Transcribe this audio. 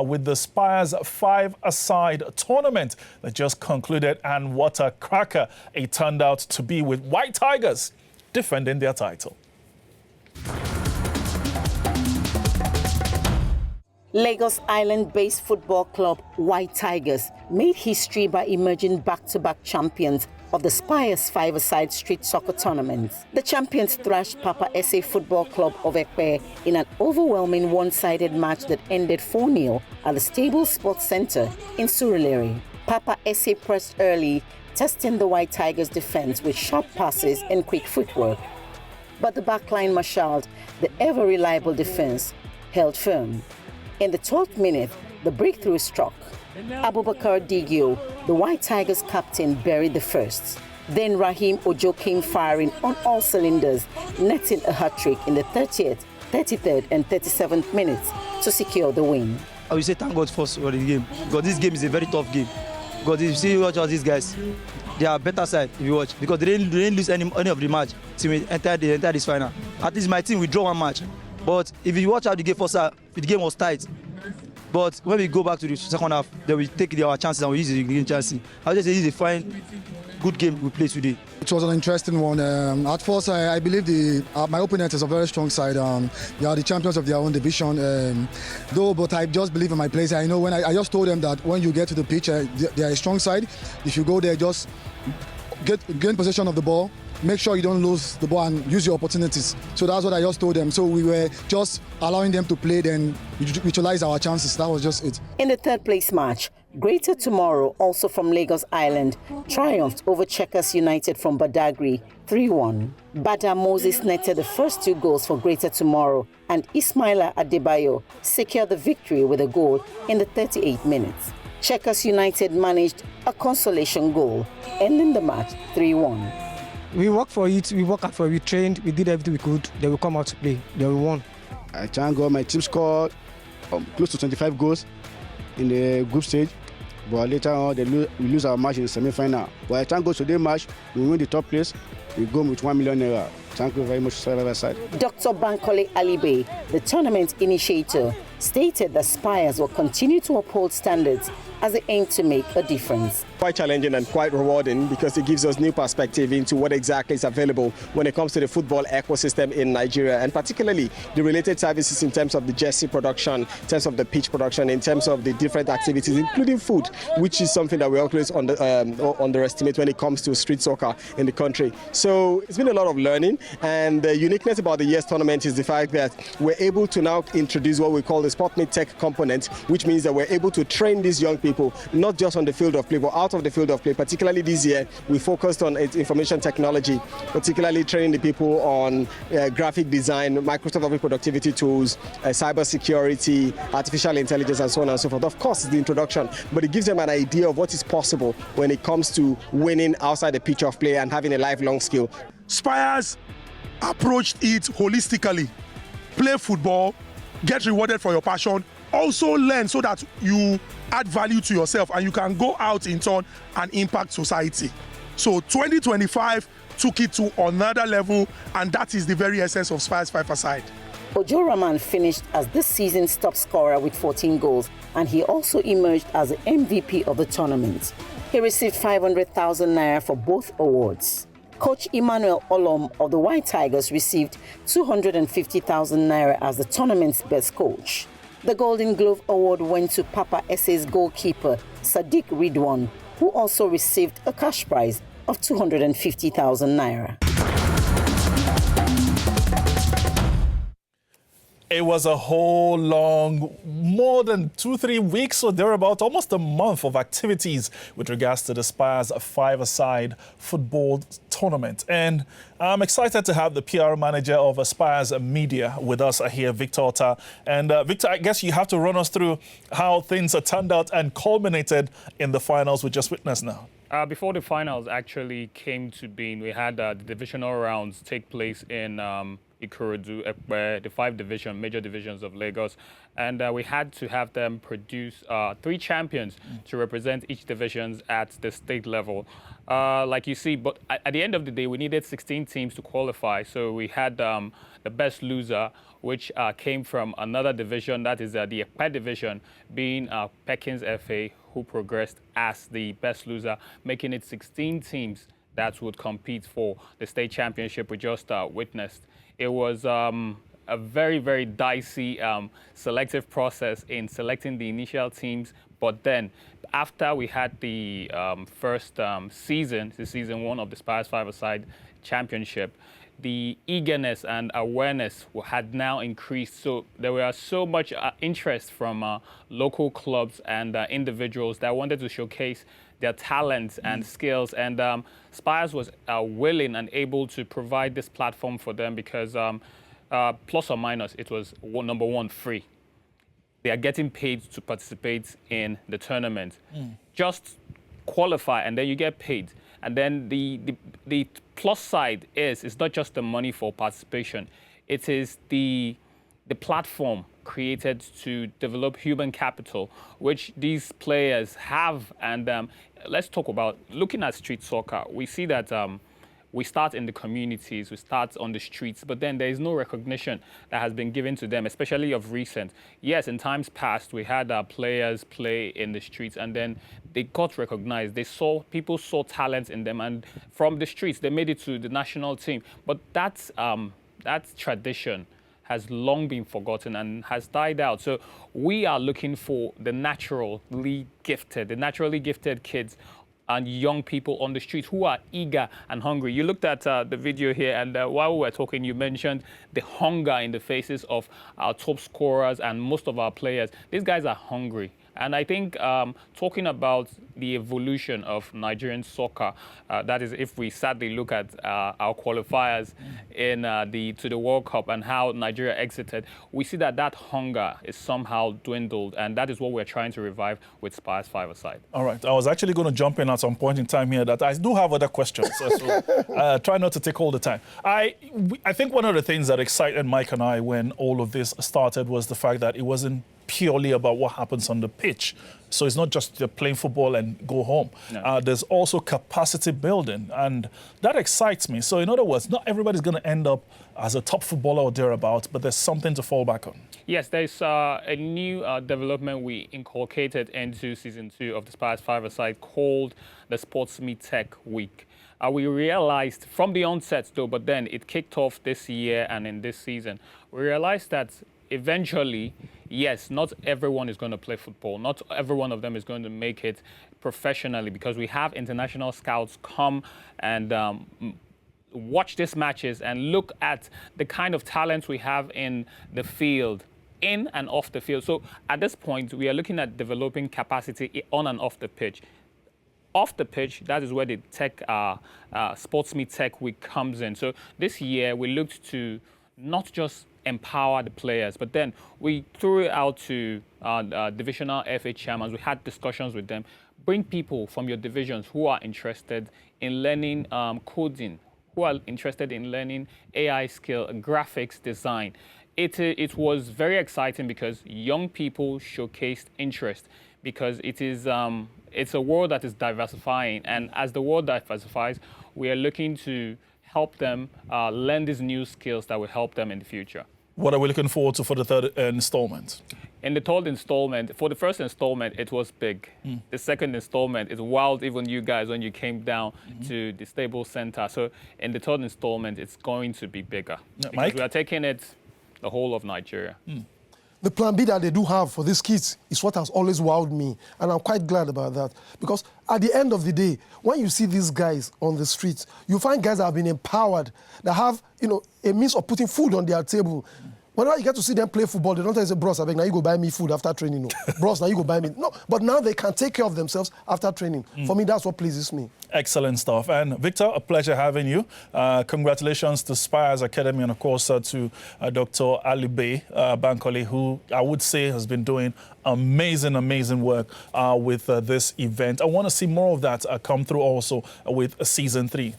with the Spires five-a-side tournament that just concluded, and what a cracker it turned out to be, with White Tigers defending their title. Lagos Island-based football club White Tigers made history by emerging back-to-back champions of the Spires five-a-side street soccer tournament. The champions thrashed Papa SA Football Club of Ekpe in an overwhelming one-sided match that ended 4-0 at the Stable Sports Centre in Surulere. Papa SA pressed early, testing the White Tigers' defense with sharp passes and quick footwork. But the backline marshaled the ever-reliable defense, held firm. In the 12th minute, the breakthrough struck. Abubakar Digio, the White Tigers captain, buried the first. Then Rahim Ojo came firing on all cylinders, netting a hat-trick in the 30th, 33rd and 37th minutes to secure the win. I will say thank God first for the game, because this game is a very tough game. Because if you see watch all these guys, they are better side if you watch, because they didn't lose any of the match till we enter this final. At least my team, we draw one match. But if you watch how the game first half, the game was tight. But when we go back to the second half, then we take our chances and we use the game chances. I would just say it's a fine, good game we played today. It was an interesting one. At first, I believe my opponent is a very strong side. They are the champions of their own division. But I just believe in my players. I know I just told them that when you get to the pitch, they are a strong side. If you go there, just gain possession of the ball. Make sure you don't lose the ball and use your opportunities. So that's what I just told them. So we were just allowing them to play, then utilize our chances. That was just it. In the third place match, Greater Tomorrow, also from Lagos Island, triumphed over Checkers United from Badagry 3-1. Bada Moses netted the first two goals for Greater Tomorrow, and Ismaila Adebayo secured the victory with a goal in the 38 minutes. Checkers United managed a consolation goal, ending the match 3-1. We worked for it, we worked hard for it, we trained, we did everything we could, then we come out to play, then we won. I thank God my team scored close to 25 goals in the group stage, but later on we lose our match in the semi-final. But I thank God today match, we win the top place, we go with 1 million naira. Thank you very much, side. Dr. Bankole Alibe, the tournament initiator, stated that Spires will continue to uphold standards as they aim to make a difference. Quite challenging and quite rewarding, because it gives us new perspective into what exactly is available when it comes to the football ecosystem in Nigeria, and particularly the related services in terms of the jersey production, in terms of the pitch production, in terms of the different activities, including food, which is something that we always underestimate when it comes to street soccer in the country. So it's been a lot of learning, and the uniqueness about the year's tournament is the fact that we're able to now introduce what we call the Sport Meet Tech component, which means that we're able to train these young people, not just on the field of play, but out of the field of play. Particularly this year, we focused on information technology, particularly training the people on graphic design, Microsoft Office productivity tools, cyber security, artificial intelligence, and so on and so forth. Of course, it's the introduction, but it gives them an idea of what is possible when it comes to winning outside the pitch of play and having a lifelong skill. Spires approached it holistically. Play football, get rewarded for your passion, also learn so that you add value to yourself and you can go out in turn and impact society. So 2025 took it to another level, and that is the very essence of Spires five-a-side. Ojo Rahman finished as this season's top scorer with 14 goals, and he also emerged as the MVP of the tournament. He received 500,000 naira for both awards. Coach Emmanuel Olom of the White Tigers received 250,000 naira as the tournament's best coach. The Golden Glove Award went to Papa SA's goalkeeper, Sadiq Ridwan, who also received a cash prize of 250,000 naira. It was a whole long, more than 2-3 weeks or thereabout, almost a month of activities with regards to the Spires five-a-side football tournament. And I'm excited to have the PR manager of Spires Media with us here, Victor Otta. And Victor, I guess you have to run us through how things turned out and culminated in the finals we just witnessed now. Before the finals actually came to being, we had the divisional rounds take place in Ikorodu, Ekpe, the 5 major divisions of Lagos. And we had to have them produce 3 champions to represent each divisions at the state level. Like you see, but at the end of the day, we needed 16 teams to qualify. So we had the best loser, which came from another division, that is the Ekpe division, being Pekin's FA, who progressed as the best loser, making it 16 teams that would compete for the state championship we just witnessed. It was a very, very dicey selective process in selecting the initial teams. But then after we had the first season, the season 1 of the Spires 5-a-side championship, the eagerness and awareness had now increased. So there was so much interest from local clubs and individuals that wanted to showcase their talents and skills. And Spires was willing and able to provide this platform for them because plus or minus, it was number 1, free. They are getting paid to participate in the tournament. Just qualify and then you get paid. And then the plus side is it's not just the money for participation. It is the platform created to develop human capital, which these players have. And let's talk about looking at street soccer. We see that we start in the communities, we start on the streets, but then there is no recognition that has been given to them, especially of recent. Yes, in times past, we had players play in the streets and then they got recognized. People saw talent in them, and from the streets, they made it to the national team. But that tradition has long been forgotten and has died out. So we are looking for the naturally gifted kids and young people on the streets who are eager and hungry. You looked at the video here, and while we were talking, you mentioned the hunger in the faces of our top scorers and most of our players. These guys are hungry. And I think talking about the evolution of Nigerian soccer, that is if we sadly look at our qualifiers in to the World Cup and how Nigeria exited, we see that hunger is somehow dwindled, and that is what we're trying to revive with Spires 5-a-side. All right. I was actually going to jump in at some point in time here that I do have other questions, so try not to take all the time. I think one of the things that excited Mike and I when all of this started was the fact that it wasn't purely about what happens on the pitch. So it's not just you're playing football and go home. No. There's also capacity building, and that excites me. So in other words, not everybody's going to end up as a top footballer or thereabouts, but there's something to fall back on. Yes, there's a new development we inculcated into season 2 of the Spires 5-a-side called the Sports Meet Tech Week. We realized from the onset, though, but then it kicked off this year and in this season, we realized that eventually, yes, not everyone is going to play football. Not every one of them is going to make it professionally, because we have international scouts come and watch these matches and look at the kind of talents we have in the field, in and off the field. So at this point, we are looking at developing capacity on and off the pitch. Off the pitch, that is where the Sports Meet Tech Week comes in. So this year, we looked to not just empower the players, but then we threw it out to divisional FA chairmans. We had discussions with them. Bring people from your divisions who are interested in learning coding, who are interested in learning AI skill, graphics design. It was very exciting because young people showcased interest, because it's a world that is diversifying, and as the world diversifies, we are looking to help them learn these new skills that will help them in the future. What are we looking forward to for the 3rd installment? In the 3rd installment, for the first installment, it was big. The 2nd installment is wild, even you guys, when you came down to the Staples Center. So in the 3rd installment, it's going to be bigger. Yeah, because Mike? we are taking it the whole of Nigeria. The plan B that they do have for these kids is what has always wowed me, and I'm quite glad about that. Because at the end of the day, when you see these guys on the streets, you find guys that have been empowered, that have, a means of putting food on their table. Whenever you get to see them play football, they don't tell you, bros, I beg, now you go buy me food after training. No. Bros, now you go buy me. No, but now they can take care of themselves after training. For me, that's what pleases me. Excellent stuff. And Victor, a pleasure having you. Congratulations to Spires Academy and, of course, to Dr. Ali Bey Bankole, who I would say has been doing amazing work with this event. I want to see more of that come through also with season 3.